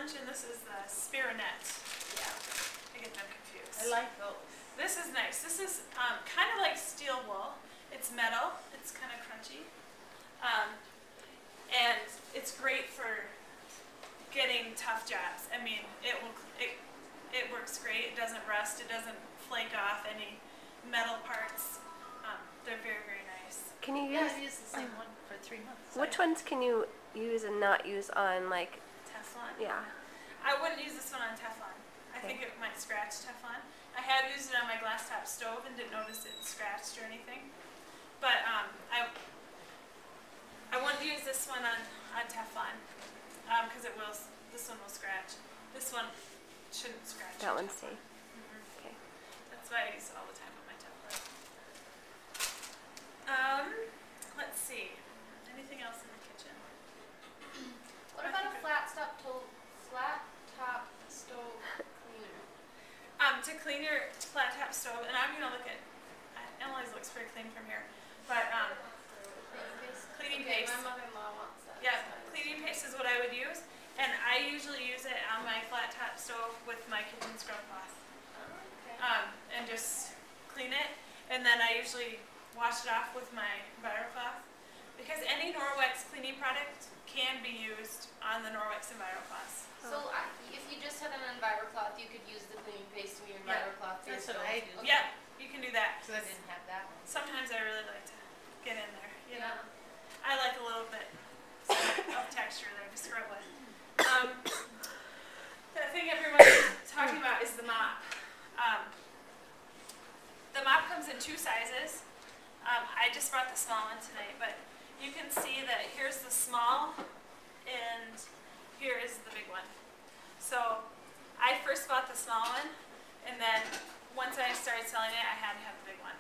Challenge, and this is the Spearnet. Yeah. I get them confused. I like those. This is nice. This is kind of like steel wool. It's metal. It's kind of crunchy. And it's great for getting tough jobs. I mean, it works great. It doesn't rust. It doesn't flake off any metal parts. They're very, very nice. Can you Yeah, use? I've used the same one for 3 months. Which ones can you use and not use on like? Teflon? Yeah. I wouldn't use this one on Teflon. I think it might scratch Teflon. I have used it on my glass top stove and didn't notice it scratched or anything. But I wouldn't use this one on Teflon because this one will scratch. This one shouldn't scratch. That one's safe. Okay. That's why I use it all the time on my Teflon. Let's see. Anything else in the kitchen? What about a flat top stove cleaner? To clean your flat top stove, and I'm gonna look at. Emily's looks pretty clean from here, but cleaning Okay, paste. my mother-in-law wants that. Yeah, cleaning paste is what I would use, and I usually use it on my flat top stove with my kitchen scrub cloth, Okay. and just clean it, and then I usually wash it off with my EnviroCloth, because any Norwex cleaning product can be used on the Norwex EnviroCloth. So if you just had an EnviroCloth, you could use the cleaning paste in your Yeah. EnviroCloth. That's what I do. Yeah, you can do that. Because I didn't have that one. Sometimes I really like to get in there, you know. Yeah. I like a little bit of texture there to scrub with. The thing everyone's talking about is the mop. The mop comes in 2 sizes. I just brought the small one tonight, but you can see that here's the small and here is the big one. So I first bought the small one, and then once I started selling it, I had to have the big one,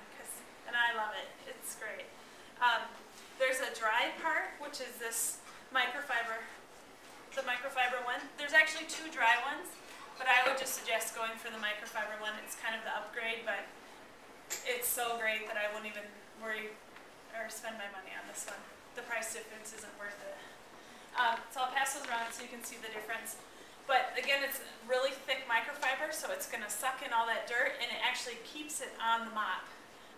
and I love it. It's great. There's a dry part, which is this microfiber, the microfiber one. There's actually 2 dry ones, but I would just suggest going for the microfiber one. It's kind of the upgrade, but it's so great that I wouldn't even worry or spend my money on this one. The price difference isn't worth it. So I'll pass those around so you can see the difference. But again, it's really thick microfiber, so it's going to suck in all that dirt, and it actually keeps it on the mop.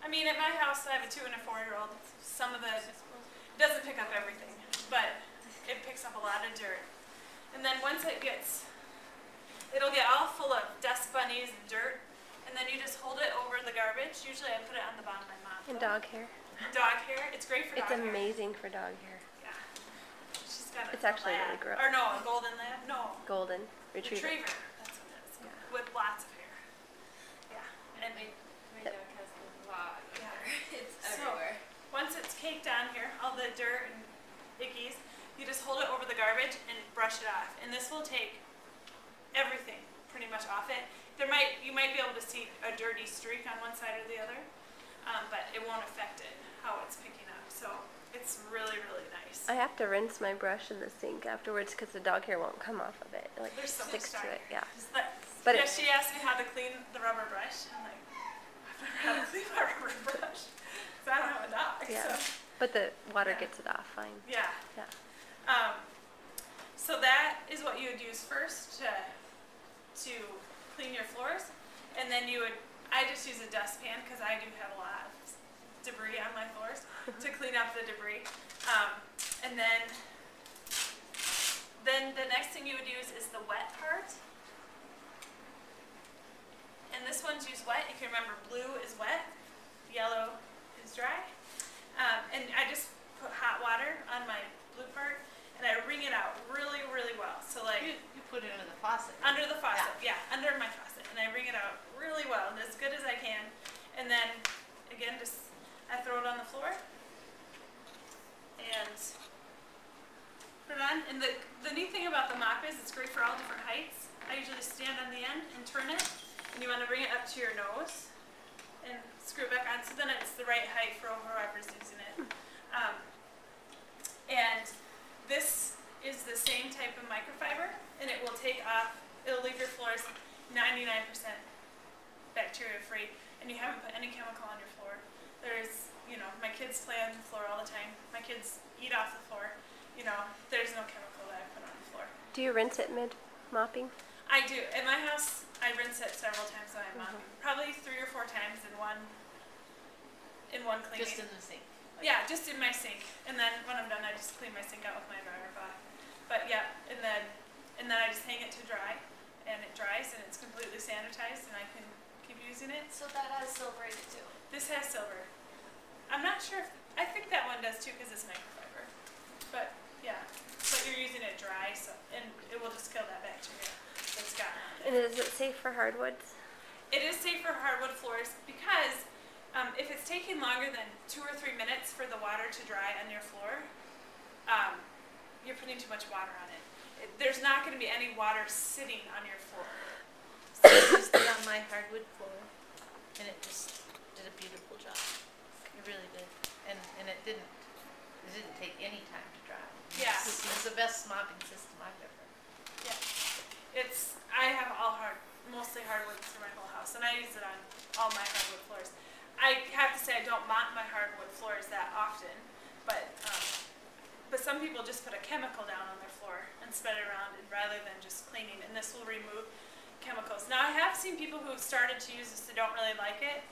I mean, at my house, I have a 2- and a 4-year-old. It doesn't pick up everything, but it picks up a lot of dirt. And then once it'll get all full of dust bunnies and dirt, and then you just hold it over the garbage. Usually I put it on the bottom of my mop. And dog hair. Dog hair. It's great for dog hair. It's amazing for dog hair. Yeah. She's got It's actually really gross. Or no, a golden lab? No. Golden retriever. Retriever. That's what it is. Yeah. With lots of hair. Yeah. And My dog has a lot of Yeah. hair. It's So, everywhere. once it's caked on here, all the dirt and ickies, you just hold it over the garbage and brush it off. And this will take everything pretty much off it. You might be able to see a dirty streak on one side or the other, but it won't affect it, how it's picking up. So it's really, really nice. I have to rinse my brush in the sink afterwards because the dog hair won't come off of it. It like There's so sticks much to dog it. hair. Yeah. But But she asked me how to clean the rubber brush. I'm like, I've never had to clean my rubber brush. So I don't have a dog. Yeah. So. But the water Yeah. gets it off fine. Yeah. Yeah. So that is what you would use first to clean your floors, and then I just use a dustpan because I do have a lot of debris on my floors to clean up the debris. And then the next thing you would use is the wet part. And this one's used wet. If you remember, blue is wet, yellow is dry. And I just put hot water on my blue part, and I wring it out really, really well. So like You put it under the faucet. under the faucet, yeah, under my faucet, and I wring it out really well, and as good as I can. And then again, I throw it on the floor and put it on. And the neat thing about the mop is it's great for all different heights. I usually stand on the end and turn it, and you want to bring it up to your nose and screw it back on, so then it's the right height for whoever's using it. And this is the same type of microfiber, and it will take off, it'll leave your floors 99% bacteria free, and you haven't put any chemical on your floor. There's, my kids play on the floor all the time. My kids eat off the floor. There's no chemical that I put on the floor. Do you rinse it mid mopping? I do. In my house, I rinse it several times when I'm mopping. Probably 3 or 4 times in one cleaning. Just in the sink. Yeah, just in my sink. And then when I'm done, I just clean my sink out with my EnviroCloth. But yeah, and then I just hang it to dry, and it dries, and it's completely sanitized, and I can keep using it. So that has silver in it too. This has silver. I'm not sure if, I think that one does too because it's microfiber. But yeah, but you're using it dry, so, and it will just kill that bacteria that's gotten on it. And is it safe for hardwoods? It is safe for hardwood floors because if it's taking longer than 2 or 3 minutes for the water to dry on your floor, you're putting too much water on it. There's not going to be any water sitting on your floor. So I used it on my hardwood floor, and it just did a beautiful job. It really did, and it didn't take any time to dry. Yeah. It's the best mopping system I've ever. Yeah, I have mostly hardwood through my whole house, and I use it on all my hardwood floors. I have to say I don't mop my hardwood floors that often, but some people just put a chemical down on their floor and spread it around rather than just cleaning, and this will remove chemicals. Now I have seen people who have started to use this that don't really like it.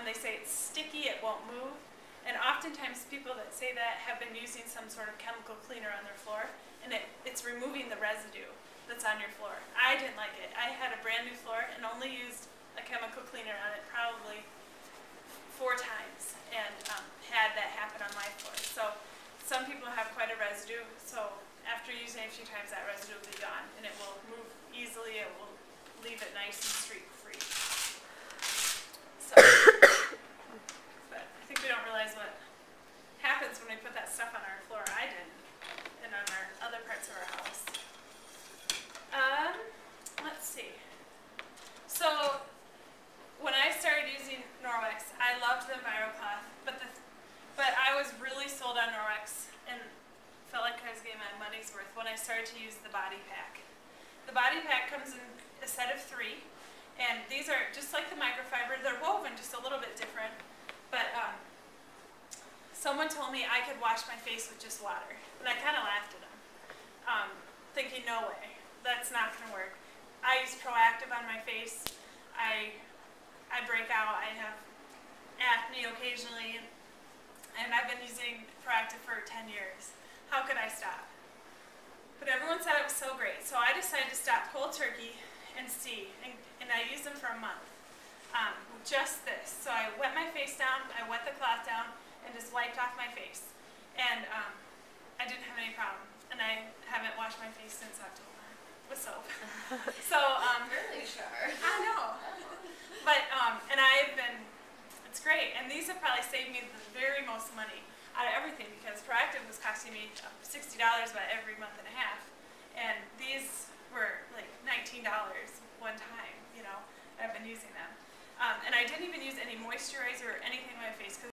They say it's sticky, it won't move, and oftentimes people that say that have been using some sort of chemical cleaner on their floor, and it's removing the residue that's on your floor. I didn't like it. I had a brand new floor and only used a chemical cleaner on it probably 4 times, and had that happen on my floor. So some people have quite a residue, so after using it a few times that residue will be gone, and it will move easily. It will leave it nice and streak free. So, but I think we don't realize what happens when we put that stuff on our floor. I didn't, and on our other parts of our house. Let's see. So when I started using Norwex, I loved the EnviroCloth, but I was really sold on Norwex and felt like I was getting my money's worth when I started to use the body pack. The body pack comes in a set of 3, and these are just like the microfiber. They're woven just a little bit different, but someone told me I could wash my face with just water, and I kind of laughed at them, thinking, no way, that's not going to work. I use Proactive on my face. I break out. I have acne occasionally, and I've been using Proactive for 10 years. How could I stop? But everyone said it was so great, so I decided to stop cold turkey and see, and I used them for a month. Just this. So I wet my face down, I wet the cloth down, and just wiped off my face. And I didn't have any problem. And I haven't washed my face since October with soap. So, Really sure. I know. But, and I've been, it's great. And these have probably saved me the very most money out of everything, because Proactive was costing me $60 about every month and a half. And these were like $19 one time, you know. I've been using them. And I didn't even use any moisturizer or anything on my face, 'cause